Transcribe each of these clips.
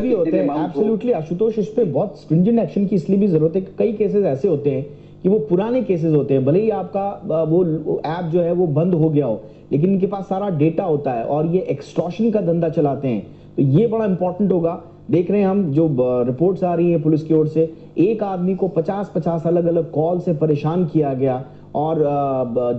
भी होते हैं एब्सोल्युटली आशुतोष, इस पे बहुत स्ट्रिंजेंट एक्शन की इसलिए भी जरूरत है कि कई केसेस ऐसे होते हैं कि वो पुराने केसेस होते हैं, भले ही आपका वो ऐप जो है वो बंद हो गया हो, लेकिन इनके पास सारा डेटा होता है और ये एक्सटॉर्शन का धंधा चलाते हैं। तो ये बड़ा इंपॉर्टेंट होगा। देख रहे हैं हम जो रिपोर्ट्स आ रही है पुलिस की ओर से, एक आदमी को 50-50 अलग अलग कॉल से परेशान किया गया और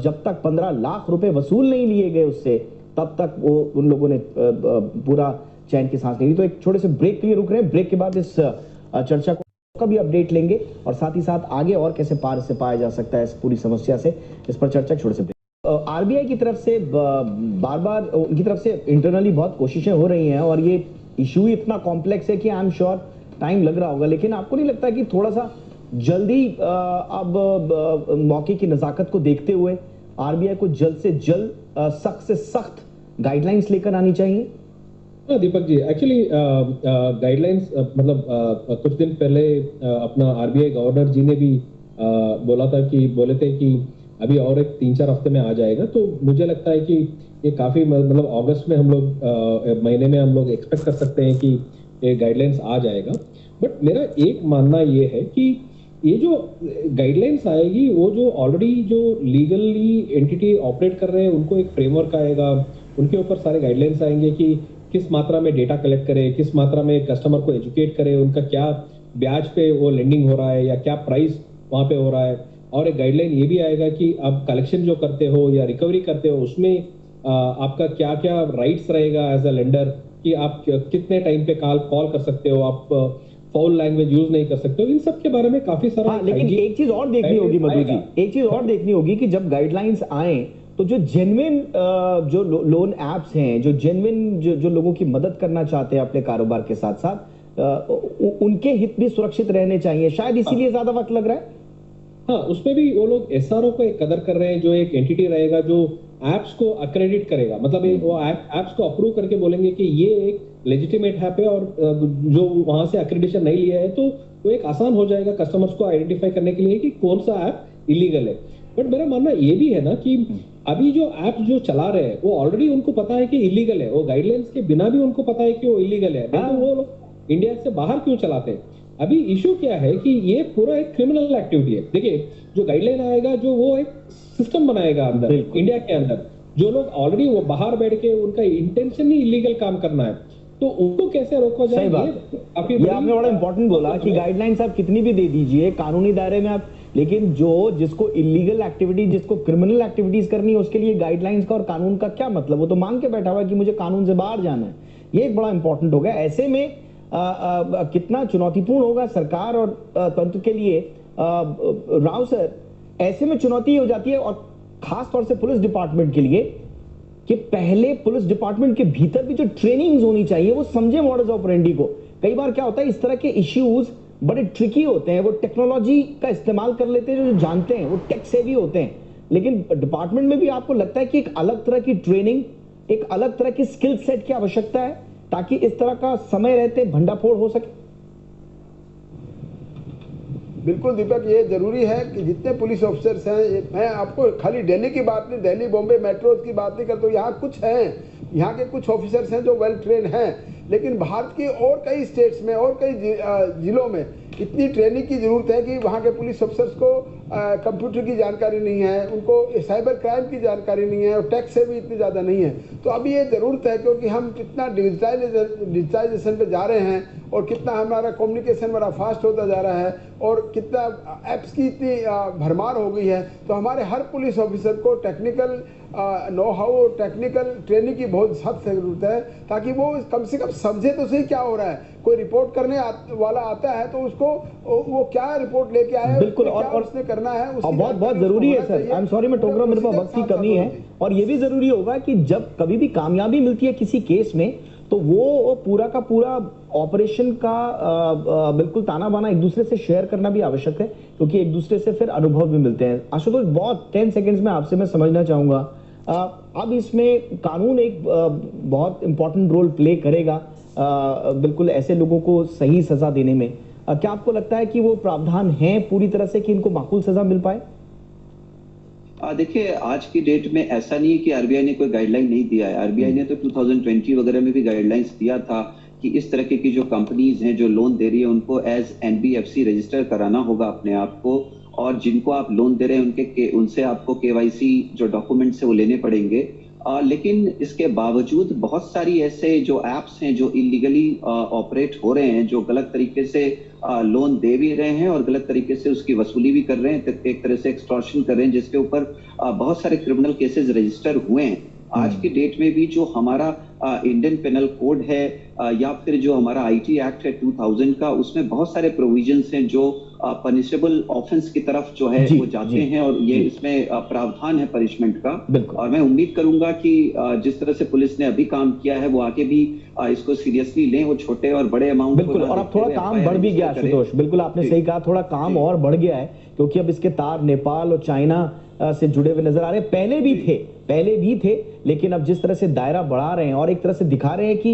जब तक 15 लाख रुपए वसूल नहीं लिए गए उससे, तब तक वो उन लोगों ने पूरा चैन की सांस नहीं ली। तो एक छोटे से ब्रेक के लिए रुक रहे हैं, ब्रेक के बाद इस चर्चा का भी अपडेट लेंगे और साथ ही साथ आगे और कैसे पार से पाया जा सकता है इस पूरी समस्या से, इस पर चर्चा छोटे से ब्रेक। आरबीआई की तरफ से बार बार उनकी तरफ से इंटरनली बहुत कोशिशें हो रही हैं और ये इशू ही इतना कॉम्प्लेक्स है कि आई एम श्योर टाइम लग रहा होगा, लेकिन आपको नहीं लगता कि थोड़ा सा जल्दी अब मौके की नजाकत को देखते हुए आरबीआई को जल्द से जल्द सख्त से सख्त गाइडलाइंस लेकर आनी चाहिए? दीपक जी, एक्चुअली गाइडलाइंस मतलब कुछ दिन पहले अपना आरबीआई गवर्नर जी ने भी बोले थे कि अभी और एक 3-4 हफ्ते में आ जाएगा। तो मुझे लगता है कि ये काफी मतलब अगस्त में हम लोग महीने में हम लोग एक्सपेक्ट कर सकते हैं कि ये गाइडलाइंस आ जाएगा। बट मेरा एक मानना ये है कि ये जो गाइडलाइंस आएगी वो जो ऑलरेडी जो लीगली एंटिटी ऑपरेट कर रहे हैं उनको एक फ्रेमवर्क आएगा, उनके ऊपर सारे गाइडलाइंस आएंगे कि किस मात्रा में डेटा कलेक्ट करे, किस मात्रा में कस्टमर को एजुकेट करे, उनका क्या ब्याज पे वो लेंडिंग हो रहा है या क्या प्राइस वहां पे हो रहा है। और एक गाइडलाइन ये भी आएगा कि आप कलेक्शन जो करते हो या रिकवरी करते हो उसमें आपका क्या क्या राइट्स रहेगा एज अ लेंडर, कि आप कितने टाइम पे कॉल कर सकते हो, आप फाउल लैंग्वेज यूज नहीं कर सकते हो, इन सब के बारे में काफी सारा। लेकिन एक चीज और देखनी होगी मधु जी, एक चीज और देखनी होगी कि जब गाइडलाइंस आए तो जो जेन्युइन जो लोन एप्स हैं, जो जेन्युइन जो लोगों की मदद करना चाहते हैं अपने कारोबार के साथ साथ, उनके हित भी सुरक्षित रहने चाहिए, शायद इसीलिए ज्यादा वक्त लग रहा है। हाँ, उसमें भी वो लोग एसआरओ को एक कदर कर रहे हैं, जो एक एंटिटी रहेगा जो एप्स को अक्रेडिट करेगा, मतलब वो एप्स को अप्रूव करके बोलेंगे कि ये एक लेजिटिमेट ऐप है और जो वहां से अक्रेडिटेशन नहीं लिया है तो वो एक आसान हो जाएगा कस्टमर्स को आइडेंटिफाई करने के लिए कि कौन सा ऐप इलीगल है। बट मेरा मानना ये भी है ना कि अभी जो ऐप्स जो चला रहे हैं वो ऑलरेडी उनको पता है कि इलीगल है, वो गाइडलाइंस के बिना भी उनको पता है कि वो इलीगल है, तो वो लोग इंडिया से बाहर क्यों चलाते हैं? अभी इशू क्या है कि ये पूरा एक क्रिमिनल एक्टिविटी है। देखिए, जो गाइडलाइन आएगा जो वो एक सिस्टम बनाएगा अंदर इंडिया के अंदर, जो लोग ऑलरेडी वो बाहर बैठ के उनका इंटेंशन ही इलीगल काम करना है, तो उनको कैसे रोका जाए? ये आपने बड़ा इंपॉर्टेंट बोला कि गाइडलाइंस आप कितनी भी दे दीजिए कानूनी दायरे में आप, लेकिन जिसको इलीगल एक्टिविटी, जिसको क्रिमिनल एक्टिविटीज करनी है, उसके लिए गाइडलाइंस का और कानून का क्या मतलब? वो तो मांग के बैठा हुआ है कि मुझे कानून से बाहर जाना है। ये एक बड़ा इंपॉर्टेंट हो गया। ऐसे में कितना चुनौतीपूर्ण होगा सरकार और तंत्र के लिए। राव सर, ऐसे में चुनौती हो जाती है और खास तौर से पुलिस डिपार्टमेंट के लिए कि पहले पुलिस डिपार्टमेंट के भीतर भी जो ट्रेनिंग्स होनी चाहिए वो समझे मॉडल्स ऑपरेंडी को। कई बार क्या होता है, इस तरह के इश्यूज बड़े ट्रिकी होते हैं, वो टेक्नोलॉजी का इस्तेमाल कर लेते हैं, जो जानते हैं वो टेक सेवी होते हैं, लेकिन डिपार्टमेंट में भी आपको लगता है कि एक अलग तरह की ट्रेनिंग, एक अलग तरह की स्किल सेट की आवश्यकता है ताकि इस तरह का समय रहते भंडाफोड़ हो सके? बिल्कुल दीपक, ये जरूरी है कि जितने पुलिस ऑफिसर्स हैं, मैं आपको खाली दिल्ली की बात नहीं, दिल्ली बॉम्बे मेट्रो की बात नहीं करता, यहाँ कुछ हैं, यहाँ के कुछ ऑफिसर्स हैं जो वेल ट्रेन हैं, लेकिन भारत के और कई स्टेट्स में और कई जिलों में इतनी ट्रेनिंग की जरूरत है कि वहाँ के पुलिस ऑफिसर्स को कंप्यूटर की जानकारी नहीं है, उनको साइबर क्राइम की जानकारी नहीं है और टैक्स से भी इतनी ज़्यादा नहीं है। तो अभी ये ज़रूरत है, क्योंकि हम कितना डिजिटाइजेशन पे जा रहे हैं और कितना हमारा कम्युनिकेशन बड़ा फास्ट होता जा रहा है और कितना ऐप्स की इतनी भरमार हो गई है, तो हमारे हर पुलिस ऑफिसर को technical know how, technical training की बहुत सख्त जरूरत है, ताकि वो कम से कम समझे तो सही क्या हो रहा है। कोई रिपोर्ट करने वाला आता है तो उसको वो क्या रिपोर्ट लेके आया, बिल्कुल, और उसने करना है, और बहुत जरूरी है सर। आई एम सॉरी, मैं टोक रहा हूं, मेरे पास वक्त की कमी है। और ये भी जरूरी होगा कि जब कभी भी कामयाबी मिलती है किसी केस में, तो वो पूरा का पूरा ऑपरेशन का बिल्कुल ताना बाना एक दूसरे से शेयर करना भी आवश्यक है, क्योंकि एक दूसरे से फिर अनुभव भी मिलते हैं। आशुतोष, बहुत 10 सेकंड्स में आपसे मैं समझना चाहूंगा, अब इसमें कानून एक बहुत इंपॉर्टेंट रोल प्ले करेगा बिल्कुल ऐसे लोगों को सही सजा देने में। क्या आपको लगता है कि वो प्रावधान हैं पूरी तरह से कि इनको माकूल सजा मिल पाए? देखिए, आज की डेट में ऐसा नहीं है कि आरबीआई ने कोई गाइडलाइन नहीं दिया है। आरबीआई ने तो 2020 वगैरह में भी गाइडलाइंस दिया था कि इस तरह की जो कंपनीज हैं जो लोन दे रही है उनको एज एनबीएफसी रजिस्टर कराना होगा अपने आप को, और जिनको आप लोन दे रहे हैं उनसे आपको केवाईसी जो डॉक्यूमेंट्स है वो लेने पड़ेंगे। लेकिन इसके बावजूद बहुत सारी ऐसे जो एप्स हैं जो इलीगली ऑपरेट हो रहे हैं, जो गलत तरीके से लोन दे भी रहे हैं और गलत तरीके से उसकी वसूली भी कर रहे हैं, एक तरह से एक्सटॉर्शन कर रहे हैं, जिसके ऊपर बहुत सारे क्रिमिनल केसेस रजिस्टर हुए हैं। आज की डेट में भी जो हमारा इंडियन पेनल कोड है या फिर जो हमारा आईटी एक्ट है 2000 का, उसमें बहुत सारे प्रोविजंस हैं जो पनिशेबल ऑफेंस की तरफ जो है वो जाते हैं, और ये इसमें प्रावधान है पनिशमेंट का। और मैं उम्मीद करूंगा कि जिस तरह से पुलिस ने अभी काम किया है वो आगे भी इसको सीरियसली लें, वो छोटे और बड़े अमाउंट। बिल्कुल, और अब थोड़ा काम बढ़ भी गया आशुतोष, बिल्कुल आपने सही कहा, थोड़ा काम और बढ़ गया है, क्योंकि अब इसके तार नेपाल और चाइना से जुड़े हुए नजर आ रहे हैं। पहले भी थे, लेकिन अब जिस तरह से दायरा बढ़ा रहे हैं और एक तरह से दिखा रहे हैं कि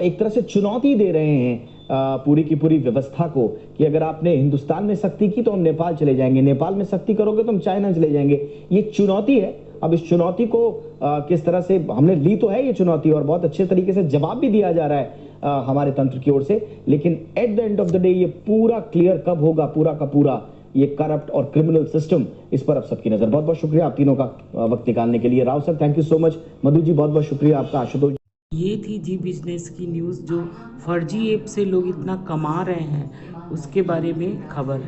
एक तरह से चुनौती दे रहे हैं पूरी की पूरी व्यवस्था को, कि अगर आपने हिंदुस्तान में सख्ती की तो हम नेपाल चले जाएंगे, नेपाल में सख्ती करोगे तो हम चाइना चले जाएंगे। ये चुनौती है। अब इस चुनौती को किस तरह से हमने ली तो है ये चुनौती, और बहुत अच्छे तरीके से जवाब भी दिया जा रहा है हमारे तंत्र की ओर से, लेकिन at the end of the day ये पूरा क्लियर कब होगा, पूरा का पूरा ये करप्ट और क्रिमिनल सिस्टम, इस पर अब सबकी नजर। बहुत बहुत शुक्रिया आप तीनों का वक्त निकालने के लिए। Rao sir thank you so much, Madhu ji बहुत बहुत शुक्रिया आपका, आशुतोष। ये थी जी बिजनेस की न्यूज़, जो फर्जी ऐप से लोग इतना कमा रहे हैं उसके बारे में खबर।